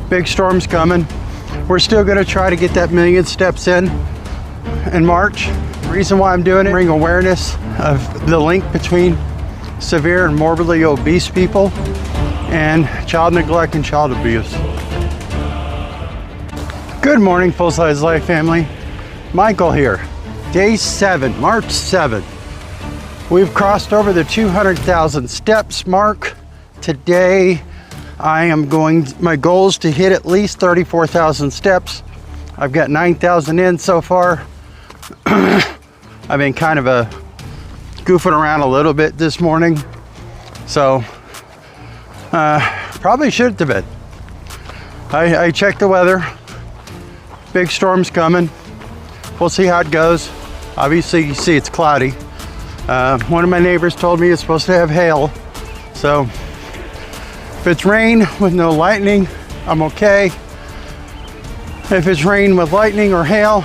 Big storm's coming. We're still gonna try to get that 1,000,000 steps in March. The reason why I'm doing it, bring awareness of the link between severe and morbidly obese people and child neglect and child abuse. Good morning, Full Size Life family. Michael here. Day 7, March 7th. We've crossed over the 200,000 steps mark. Today, my goal is to hit at least 34,000 steps. I've got 9,000 in so far. I've been kind of goofing around a little bit this morning. So, probably should have been. I checked the weather. Big storm's coming. We'll see how it goes. Obviously, you see it's cloudy. One of my neighbors told me it's supposed to have hail. So, if it's rain with no lightning, I'm okay. If it's rain with lightning or hail,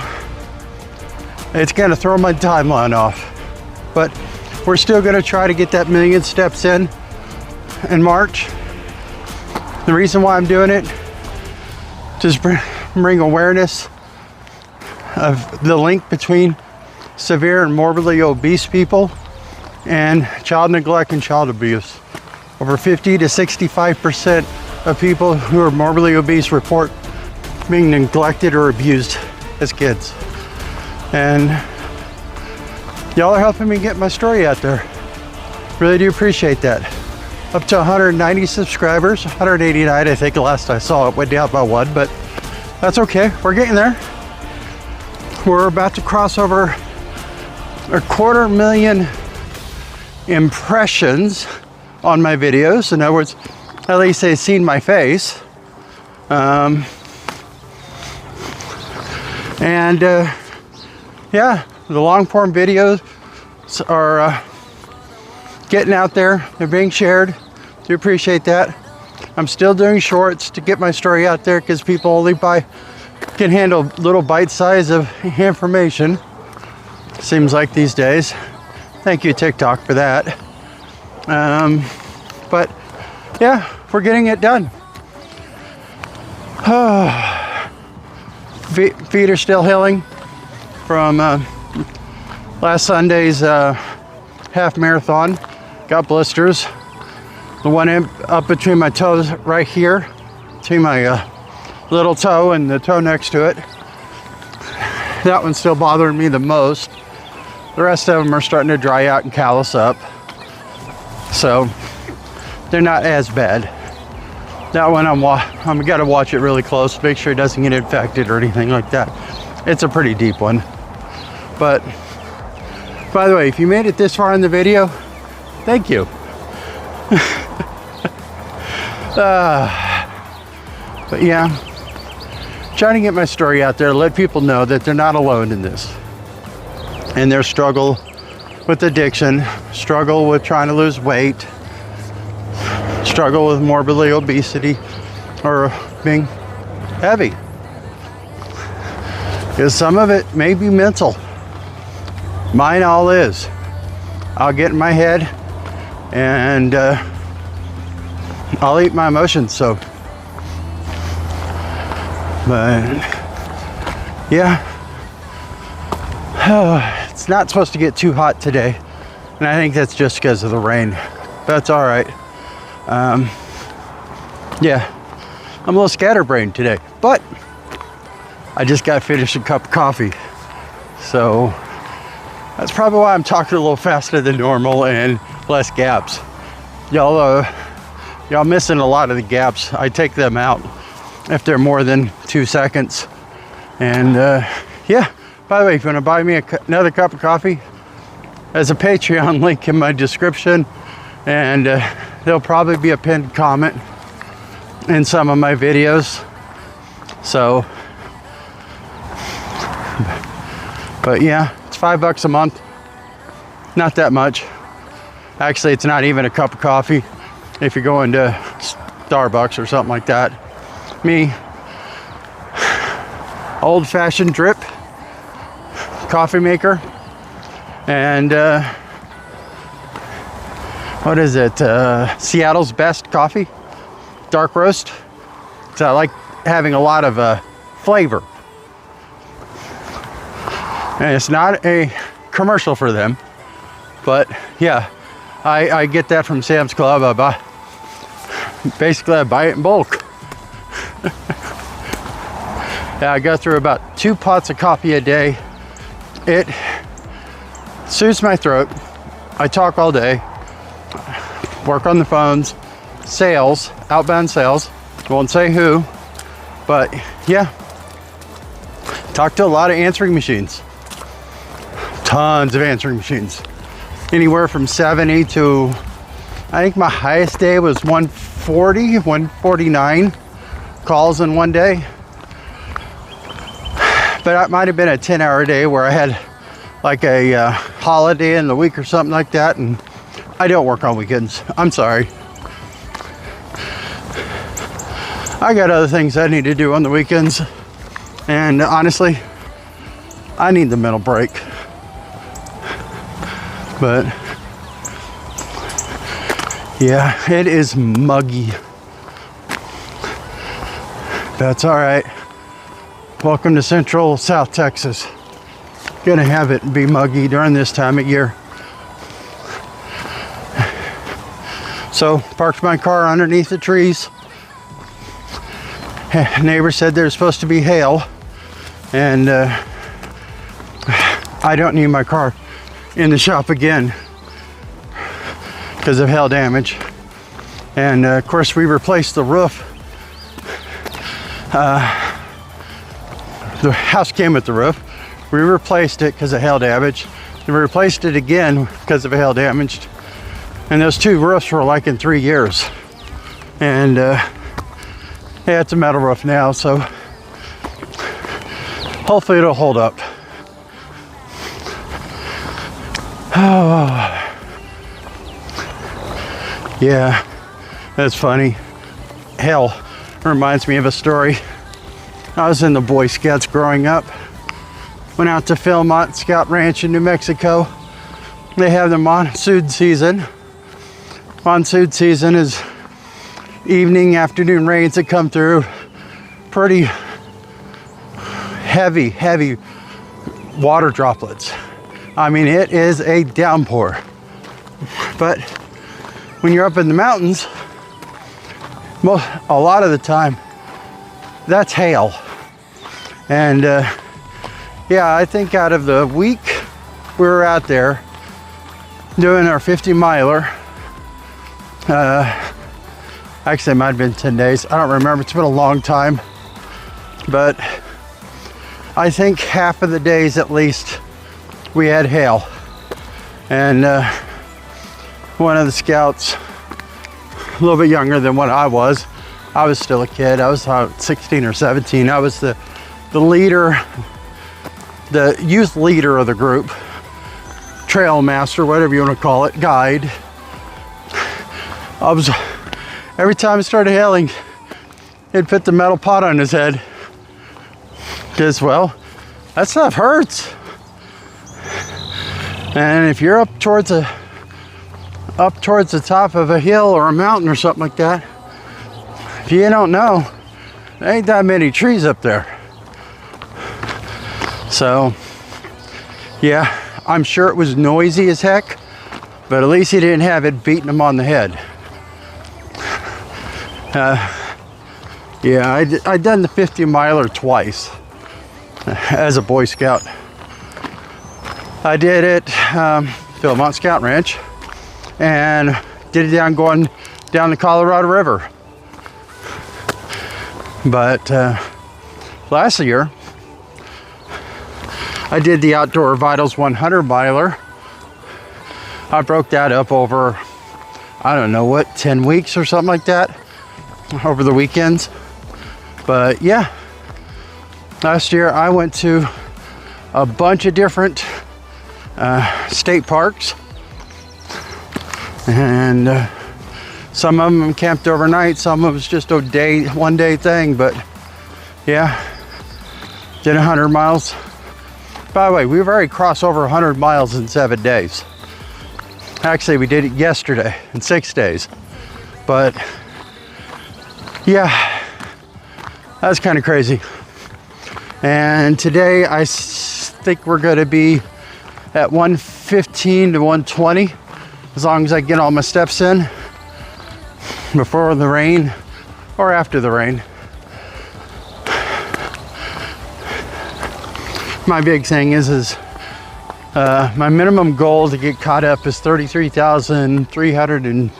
it's gonna throw my timeline off. But we're still gonna try to get that 1,000,000 steps in March. The reason why I'm doing it, just bring awareness of the link between severe and morbidly obese people and child neglect and child abuse. Over 50 to 65% of people who are morbidly obese report being neglected or abused as kids. And y'all are helping me get my story out there. Really do appreciate that. Up to 190 subscribers, 189 I think last I saw it, went down by one, but that's okay, we're getting there. We're about to cross over 250,000 impressions on my videos. In other words, at least they've seen my face. Yeah, the long form videos are getting out there. They're being shared. Do appreciate that. I'm still doing shorts to get my story out there because people only can handle little bite size of information. Seems like these days. Thank you, TikTok, for that. But yeah, we're getting it done. Feet are still healing from last Sunday's half marathon. Got blisters. The one up between my toes right here, between my little toe and the toe next to it. That one's still bothering me the most. The rest of them are starting to dry out and callus up. So they're not as bad. That one I'm gotta watch it really close, make sure it doesn't get infected or anything like that. It's a pretty deep one. But by the way, if you made it this far in the video, thank you. But yeah, trying to get my story out there, let people know that they're not alone in this. And their struggle with addiction, struggle with trying to lose weight, struggle with morbidly obesity, or being heavy. Because some of it may be mental. Mine all is. I'll get in my head and I'll eat my emotions, so. But yeah. It's not supposed to get too hot today, and I think that's just because of the rain. That's all right. Yeah, I'm a little scatterbrained today, but I just got finished a cup of coffee, so that's probably why I'm talking a little faster than normal and less gaps. Y'all missing a lot of the gaps. I take them out if they're more than 2 seconds. And yeah. By the way, if you want to buy me another cup of coffee, there's a Patreon link in my description, and there'll probably be a pinned comment in some of my videos. So, but yeah, it's $5 a month. Not that much. Actually, it's not even a cup of coffee if you're going to Starbucks or something like that. Me, old-fashioned drip coffee maker, and what is it? Seattle's Best coffee, dark roast. So I having a lot of flavor. And it's not a commercial for them, but yeah, I get that from Sam's Club. Basically I buy it in bulk. Yeah, I go through about 2 pots of coffee a day. It soothes my throat. I talk all day, work on the phones, sales, outbound sales. Won't say who, but yeah, talk to a lot of answering machines. Tons of answering machines. Anywhere from 70 to, I think my highest day was 140, 149 calls in one day. But that might have been a 10-hour day where I had like a holiday in the week or something like that, and I don't work on weekends. I'm sorry. I got other things I need to do on the weekends, and honestly, I need the mental break. But yeah, it is muggy. That's all right. Welcome to Central South Texas. Gonna have it be muggy during this time of year. So parked my car underneath the trees. Neighbor said there's supposed to be hail, and I don't need my car in the shop again because of hail damage. And of course we replaced the roof. The house came with the roof. We replaced it because of hail damage. And we replaced it again because of hail damage. And those 2 roofs were like in 3 years. And yeah, it's a metal roof now, so hopefully it'll hold up. Oh, yeah, that's funny. Hail reminds me of a story. I was in the Boy Scouts growing up. Went out to Philmont Scout Ranch in New Mexico. They have the monsoon season. Monsoon season is evening, afternoon rains that come through. Pretty heavy water droplets. I mean, it is a downpour. But when you're up in the mountains, a lot of the time, that's hail. And yeah, I think out of the week we were out there doing our 50-miler, actually it might have been 10 days, I don't remember, it's been a long time, but I think half of the days at least we had hail. And one of the scouts, a little bit younger than what I was still a kid. I was 16 or 17. I was the leader, the youth leader of the group, trail master, whatever you want to call it, guide. Every time it started hailing, he'd put the metal pot on his head. Because, well, that stuff hurts. And if you're up towards the top of a hill or a mountain or something like that, if you don't know, there ain't that many trees up there. So, yeah, I'm sure it was noisy as heck, but at least he didn't have it beating him on the head. Yeah, I'd done the 50-miler twice as a Boy Scout. I did it Philmont Scout Ranch, and did it going down the Colorado River. But last year, I did the Outdoor Vitals 100-miler. I broke that up over, I don't know what, 10 weeks or something like that, over the weekends. But yeah, last year I went to a bunch of different state parks, and some of them camped overnight, some of them was just a one day thing. But yeah, did 100 miles. By the way, we've already crossed over 100 miles in 7 days. Actually, we did it yesterday in 6 days. But yeah, That's kind of crazy. And today I think we're going to be at 115 to 120, as long as I get all my steps in before the rain or after the rain. My big thing is my minimum goal to get caught up is 33,300 and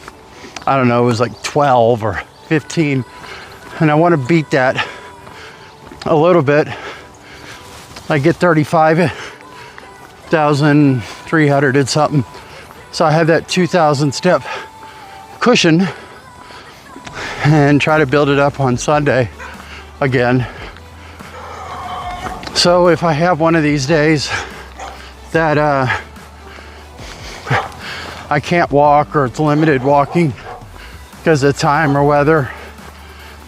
I don't know, it was like 12 or 15, and I want to beat that a little bit. I get 35,300 and something, so I have that 2,000 step cushion and try to build it up on Sunday again. So if I have one of these days that I can't walk, or it's limited walking because of time or weather,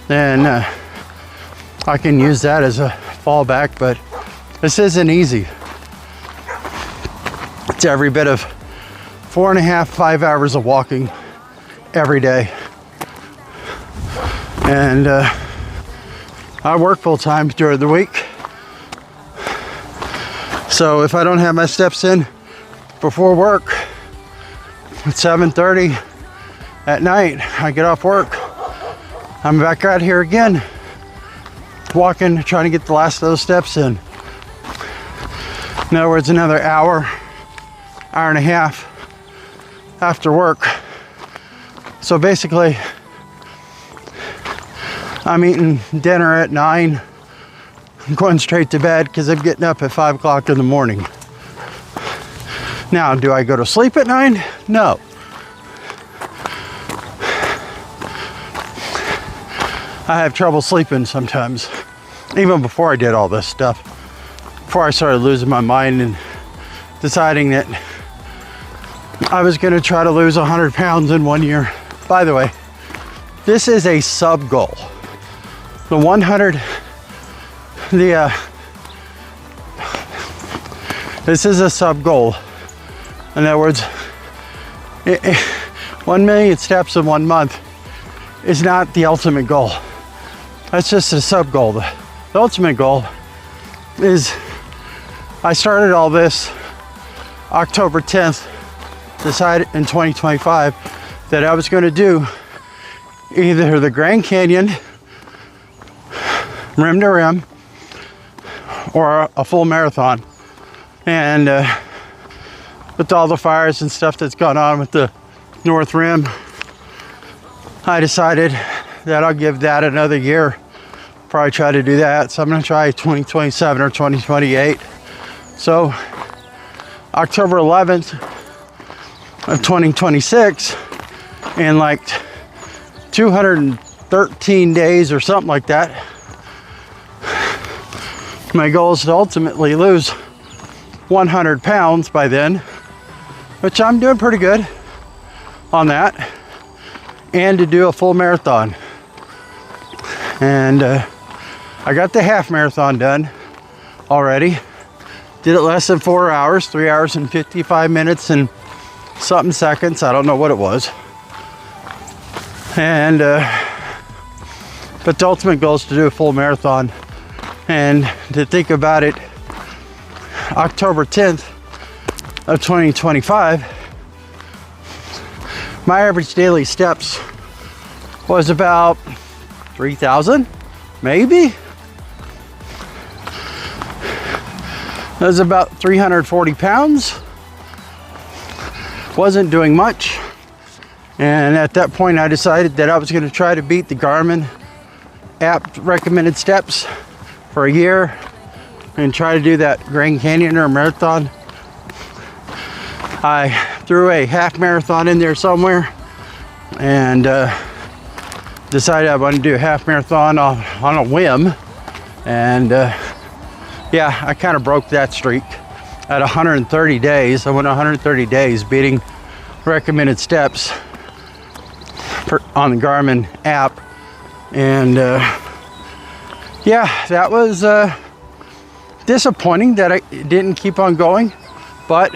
then I can use that as a fallback. But this isn't easy. It's every bit of 4.5 to 5 hours of walking every day. And I work full time during the week. So if I don't have my steps in before work at 7:30 at night, I get off work, I'm back out here again, walking, trying to get the last of those steps in. In other words, another hour and a half after work. So basically, I'm eating dinner at 9, I'm going straight to bed because I'm getting up at 5 o'clock in the morning. Now, do I go to sleep at 9? No. I have trouble sleeping sometimes, even before I did all this stuff, before I started losing my mind and deciding that I was going to try to lose 100 pounds in 1 year. By the way, this is a sub goal. The 100, this is a sub goal. In other words, 1 million steps in 1 month is not the ultimate goal. That's just a sub goal. The ultimate goal is, I started all this October 10th, decided in 2025 that I was going to do either the Grand Canyon rim to rim or a full marathon. And with all the fires and stuff that's gone on with the North Rim, I decided that I'll give that another year before I try to do that. So I'm going to try 2027 or 2028. So October 11th of 2026, in like 213 days or something like that, my goal is to ultimately lose 100 pounds by then, which I'm doing pretty good on that, and to do a full marathon. And I got the half marathon done already. Did it less than 4 hours, 3 hours and 55 minutes and something seconds. I don't know what it was. And but the ultimate goal is to do a full marathon. And to think about it, October 10th of 2025, my average daily steps was about 3,000, maybe. It was about 340 pounds. Wasn't doing much. And at that point, I decided that I was going to try to beat the Garmin app recommended steps for a year and try to do that Grand Canyon or marathon. I threw a half marathon in there somewhere and decided I wanted to do a half marathon on a whim. And yeah, I kind of broke that streak at 130 days. I went 130 days beating recommended steps on the Garmin app. And yeah, that was disappointing that I didn't keep on going, but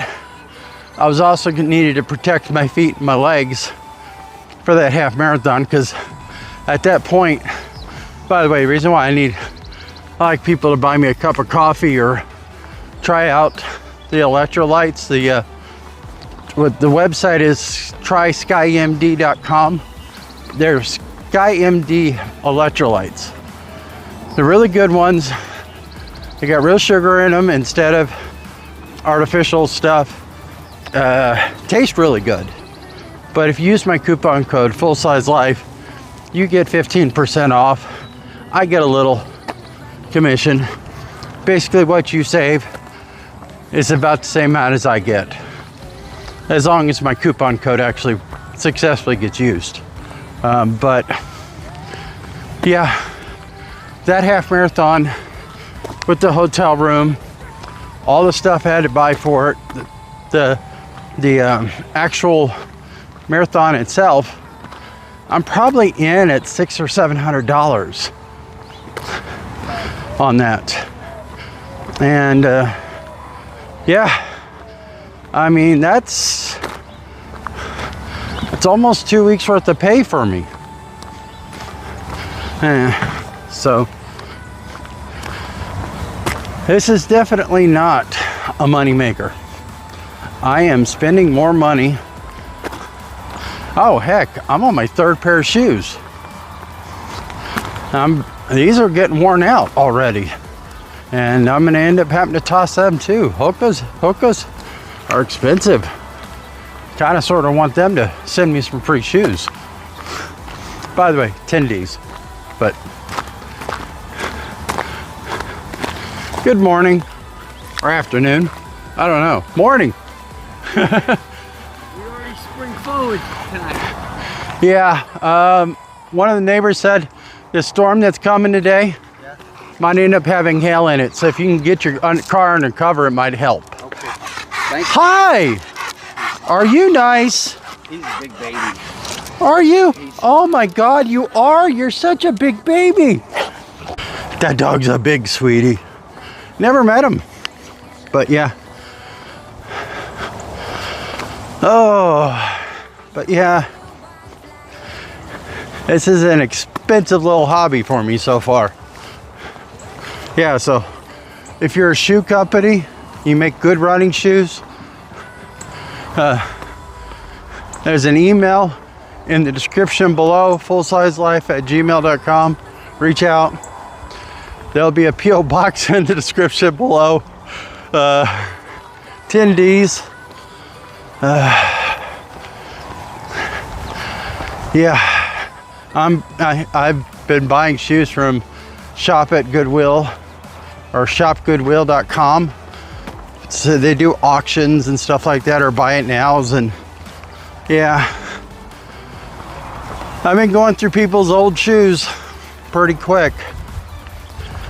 I was also needed to protect my feet and my legs for that half marathon, because at that point By the way, the reason why I like people to buy me a cup of coffee or try out the electrolytes, the website is tryskyMD.com. They're SkyMD electrolytes. The really good ones, they got real sugar in them instead of artificial stuff. Taste really good. But if you use my coupon code Full Size Life, you get 15% off. I get a little commission. Basically what you save is about the same amount as I get, as long as my coupon code actually successfully gets used. But yeah, that half marathon with the hotel room, all the stuff I had to buy for it, the actual marathon itself, I'm probably in at $600 or $700 on that. And yeah, I mean, it's almost 2 weeks worth of pay for me. So this is definitely not a money maker. I am spending more money. Oh heck, I'm on my third pair of shoes. These are getting worn out already, and I'm gonna end up having to toss them too. Hokas are expensive. Kind of sort of want them to send me some free shoes. By the way, 10 Ds. But good morning or afternoon. I don't know. Morning. We already spring forward tonight. Yeah. One of the neighbors said the storm that's coming today might end up having hail in it. So if you can get your car under cover, it might help. Okay. Thank you. Hi. Are you nice? He's a big baby. Are you? Oh my God, you are? You're such a big baby. That dog's a big sweetie. Never met him, but yeah. Oh, but yeah. This is an expensive little hobby for me so far. Yeah, so if you're a shoe company, you make good running shoes, there's an email in the description below, fullsizelife@gmail.com. Reach out. There'll be a P.O. box in the description below. 10 Ds. Yeah, I've been buying shoes from Shop at Goodwill or shopgoodwill.com. So they do auctions and stuff like that, or buy it nows, and yeah, I've been going through people's old shoes pretty quick.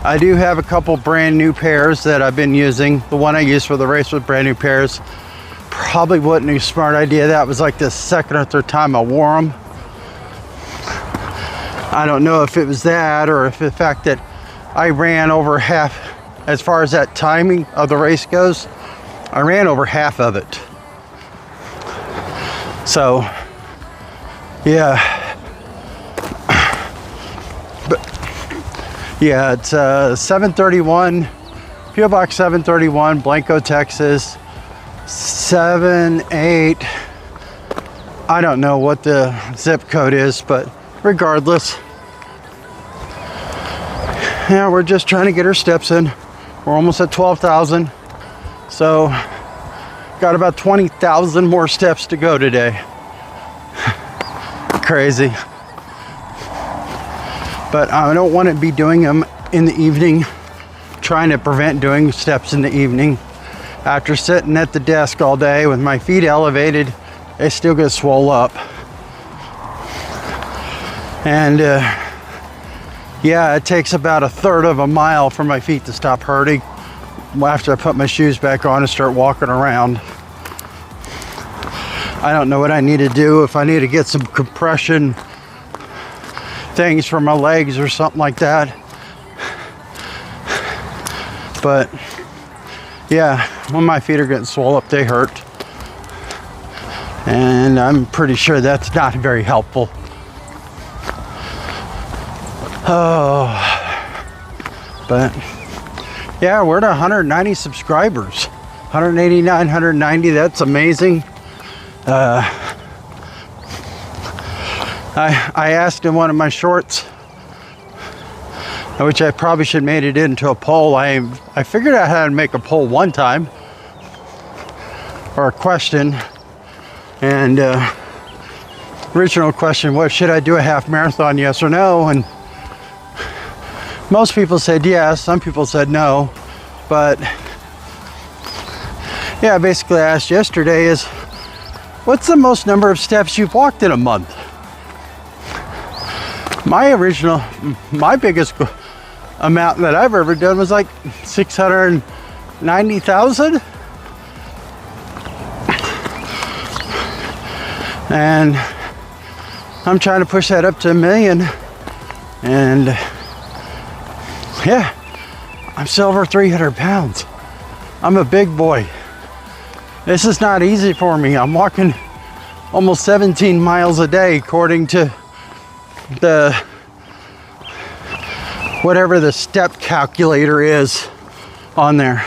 I do have a couple brand new pairs that I've been using. The one I used for the race was brand new pairs. Probably wasn't a smart idea. That was like the second or third time I wore them. I don't know if it was that or if the fact that I ran over half, as far as that timing of the race goes, I ran over half of it. So, yeah. But, yeah, it's 731, P.O. Box 731, Blanco, Texas, 78. I don't know what the zip code is, but regardless, yeah, we're just trying to get our steps in. We're almost at 12,000, so got about 20,000 more steps to go today. Crazy. But I don't want to be doing them in the evening, trying to prevent doing steps in the evening. After sitting at the desk all day with my feet elevated, they still get swole up. And yeah, it takes about a third of a mile for my feet to stop hurting after I put my shoes back on and start walking around. I don't know what I need to do, if I need to get some compression things for my legs or something like that. But yeah, when my feet are getting swole up, they hurt. And I'm pretty sure that's not very helpful. Oh, but yeah, we're at 190 subscribers. 189, 190, that's amazing. I asked in one of my shorts, which I probably should have made it into a poll. I figured out how to make a poll one time, or a question, and original question was, should I do a half marathon, yes or no? And most people said yes, some people said no, but yeah, basically I asked yesterday is, what's the most number of steps you've walked in a month? My biggest amount that I've ever done was like 690,000. And I'm trying to push that up to 1 million. And yeah, I'm still over 300 pounds. I'm a big boy. This is not easy for me. I'm walking almost 17 miles a day according to the whatever the step calculator is on there.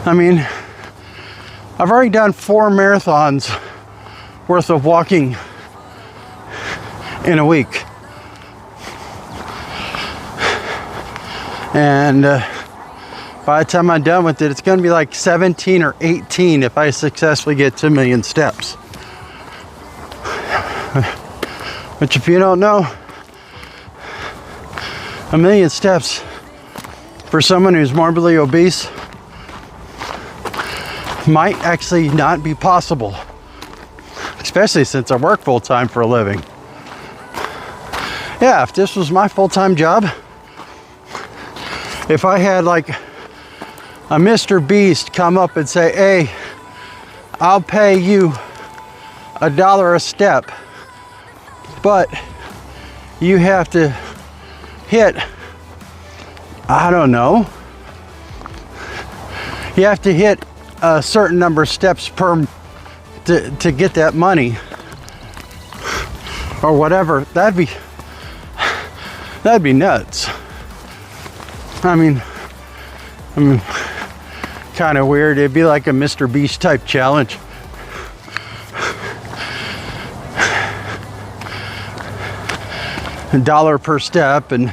I mean, I've already done 4 marathons worth of walking in a week. And by the time I'm done with it, it's going to be like 17 or 18 if I successfully get 2 million steps. Which, if you don't know, 1 million steps for someone who's morbidly obese might actually not be possible, especially since I work full-time for a living. Yeah, if this was my full-time job, if I had like a Mr. Beast come up and say, hey, I'll pay you $1 a step, but you have to hit, I don't know, you have to hit a certain number of steps to get that money or whatever, that'd be nuts. I mean kind of weird. It'd be like a Mr. Beast type challenge. $1 per step, and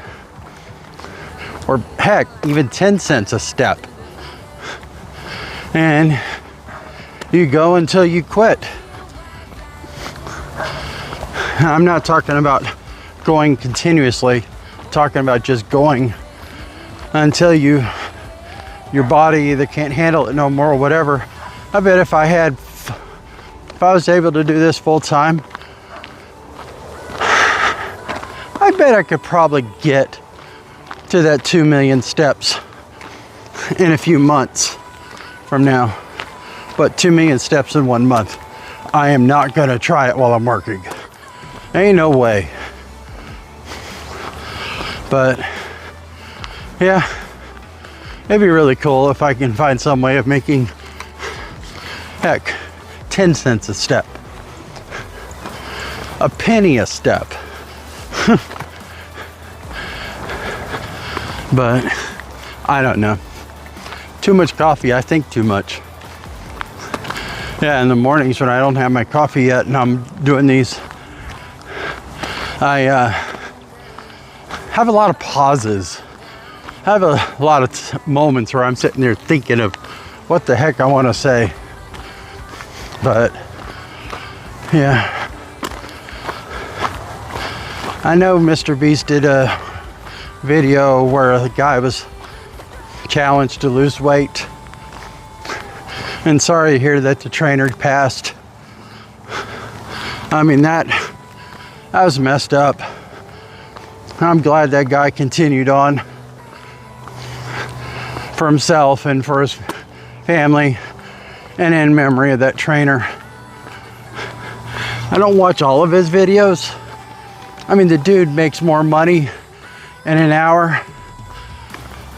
or heck, even 10 cents a step. And you go until you quit. I'm not talking about going continuously, I'm talking about just going until your body either can't handle it no more or whatever. I bet if I was able to do this full time, I bet I could probably get to that 2 million steps in a few months from now. But 2 million steps in 1 month, I am not gonna try it while I'm working. Ain't no way. But yeah, it'd be really cool if I can find some way of making, heck, 10 cents a step, a penny a step. But I don't know. Too much coffee, I think too much. Yeah, in the mornings when I don't have my coffee yet and I'm doing these, I have a lot of pauses. I have a lot of moments where I'm sitting there thinking of what the heck I want to say. But yeah, I know Mr. Beast did a video where a guy was challenged to lose weight, and sorry to hear that the trainer passed. I mean, that was messed up. I'm glad that guy continued on for himself and for his family, and in memory of that trainer. I don't watch all of his videos. I mean, the dude makes more money in an hour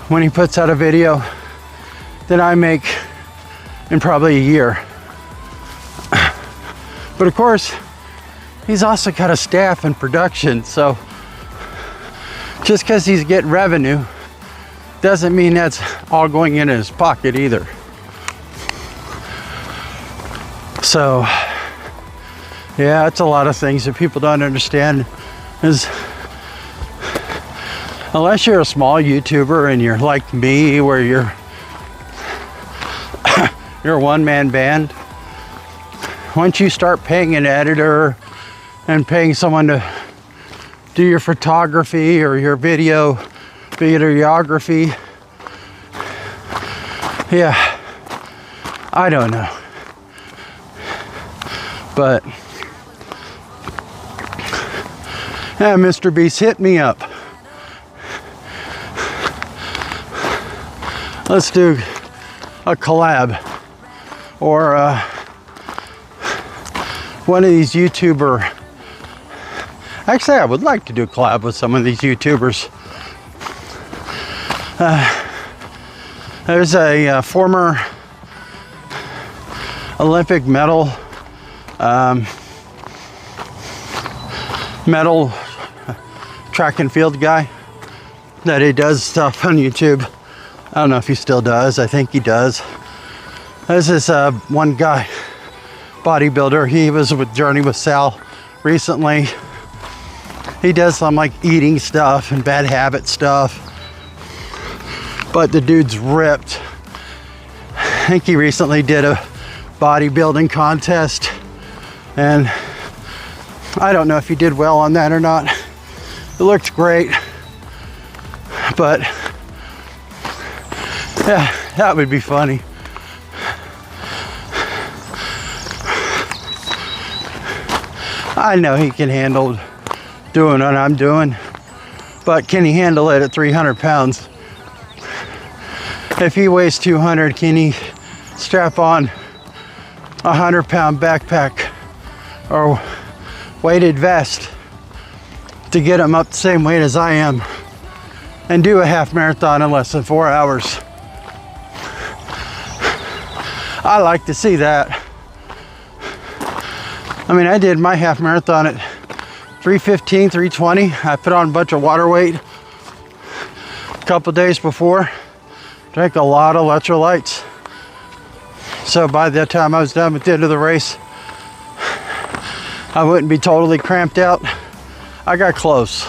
when he puts out a video than I make in probably a year. But of course, he's also got a staff and production, so just because he's getting revenue doesn't mean that's all going in his pocket either. So yeah, it's a lot of things that people don't understand. Is unless you're a small YouTuber and you're like me, where you're a one-man band, once you start paying an editor and paying someone to do your photography or your videography, yeah, I don't know. But yeah, Mr. Beast, hit me up. Let's do a collab, or one of these YouTuber. Actually, I would like to do a collab with some of these YouTubers. There's a former Olympic medal track and field guy that he does stuff on YouTube. I don't know if he still does. I think he does. There's this one guy, bodybuilder. He was with Journey with Sal recently. He does some like eating stuff and bad habit stuff, but the dude's ripped. I think he recently did a bodybuilding contest, and I don't know if he did well on that or not. It looked great, but yeah, that would be funny. I know he can handle doing what I'm doing, but can he handle it at 300 pounds? If he weighs 200, can he strap on a 100-pound backpack or weighted vest to get him up the same weight as I am and do a half marathon in less than 4 hours? I like to see that. I mean, I did my half marathon at 3:15, 3:20. I put on a bunch of water weight a couple days before. Drank a lot of electrolytes. So by the time I was done with the end of the race, I wouldn't be totally cramped out. I got close.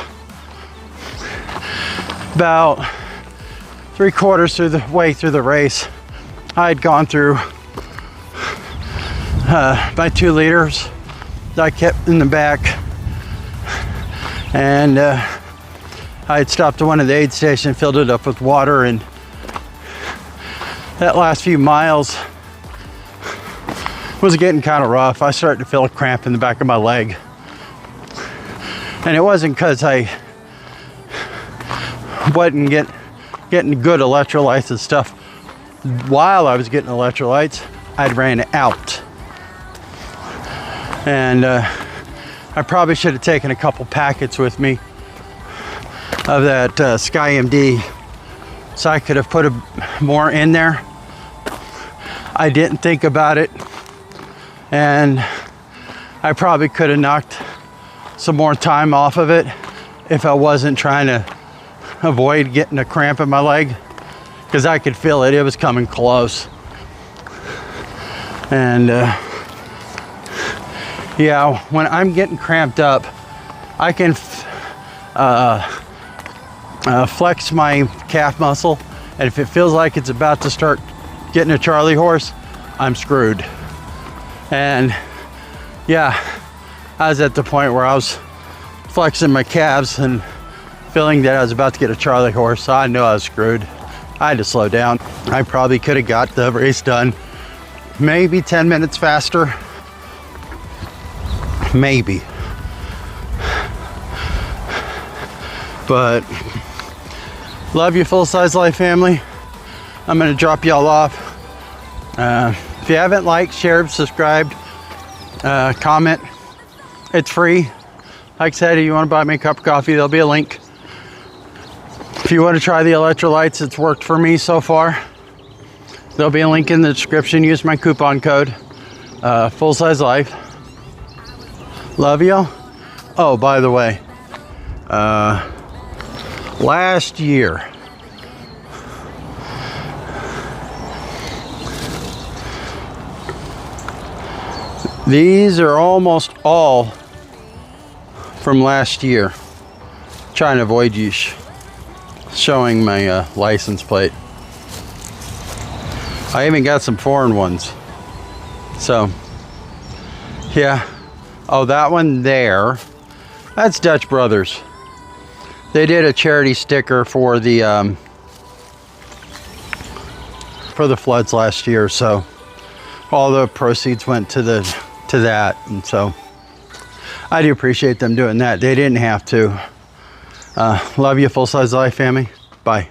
About 3/4 through the way through the race, I had gone through my 2 liters that I kept in the back, and I had stopped at one of the aid stations, filled it up with water, and that last few miles was getting kind of rough. I started to feel a cramp in the back of my leg, and it wasn't because I wasn't getting good electrolytes and stuff. While I was getting electrolytes, I'd ran out. And I probably should have taken a couple packets with me of that Sky MD, so I could have put more in there. I didn't think about it, and I probably could have knocked some more time off of it if I wasn't trying to avoid getting a cramp in my leg, because I could feel it. It was coming close. And yeah, when I'm getting cramped up, I can flex my calf muscle, and if it feels like it's about to start getting a Charlie horse, I'm screwed. And yeah, I was at the point where I was flexing my calves and feeling that I was about to get a Charlie horse, so I knew I was screwed. I had to slow down. I probably could have got the race done maybe 10 minutes faster. Maybe. But love you, Full Size Life family. I'm gonna drop y'all off. If you haven't liked, shared, subscribed, comment, it's free. Like I said, if you want to buy me a cup of coffee, there'll be a link. If you want to try the electrolytes, it's worked for me so far. There'll be a link in the description. Use my coupon code, Full Size Life. Love you. Oh, by the way, last year. These are almost all from last year. Trying to avoid you showing my license plate. I even got some foreign ones. So, yeah. Oh, that one there, that's Dutch Brothers. They did a charity sticker for the floods last year, so all the proceeds went to that, and so I do appreciate them doing that. They didn't have to. Love you, Full Size Life family. Bye.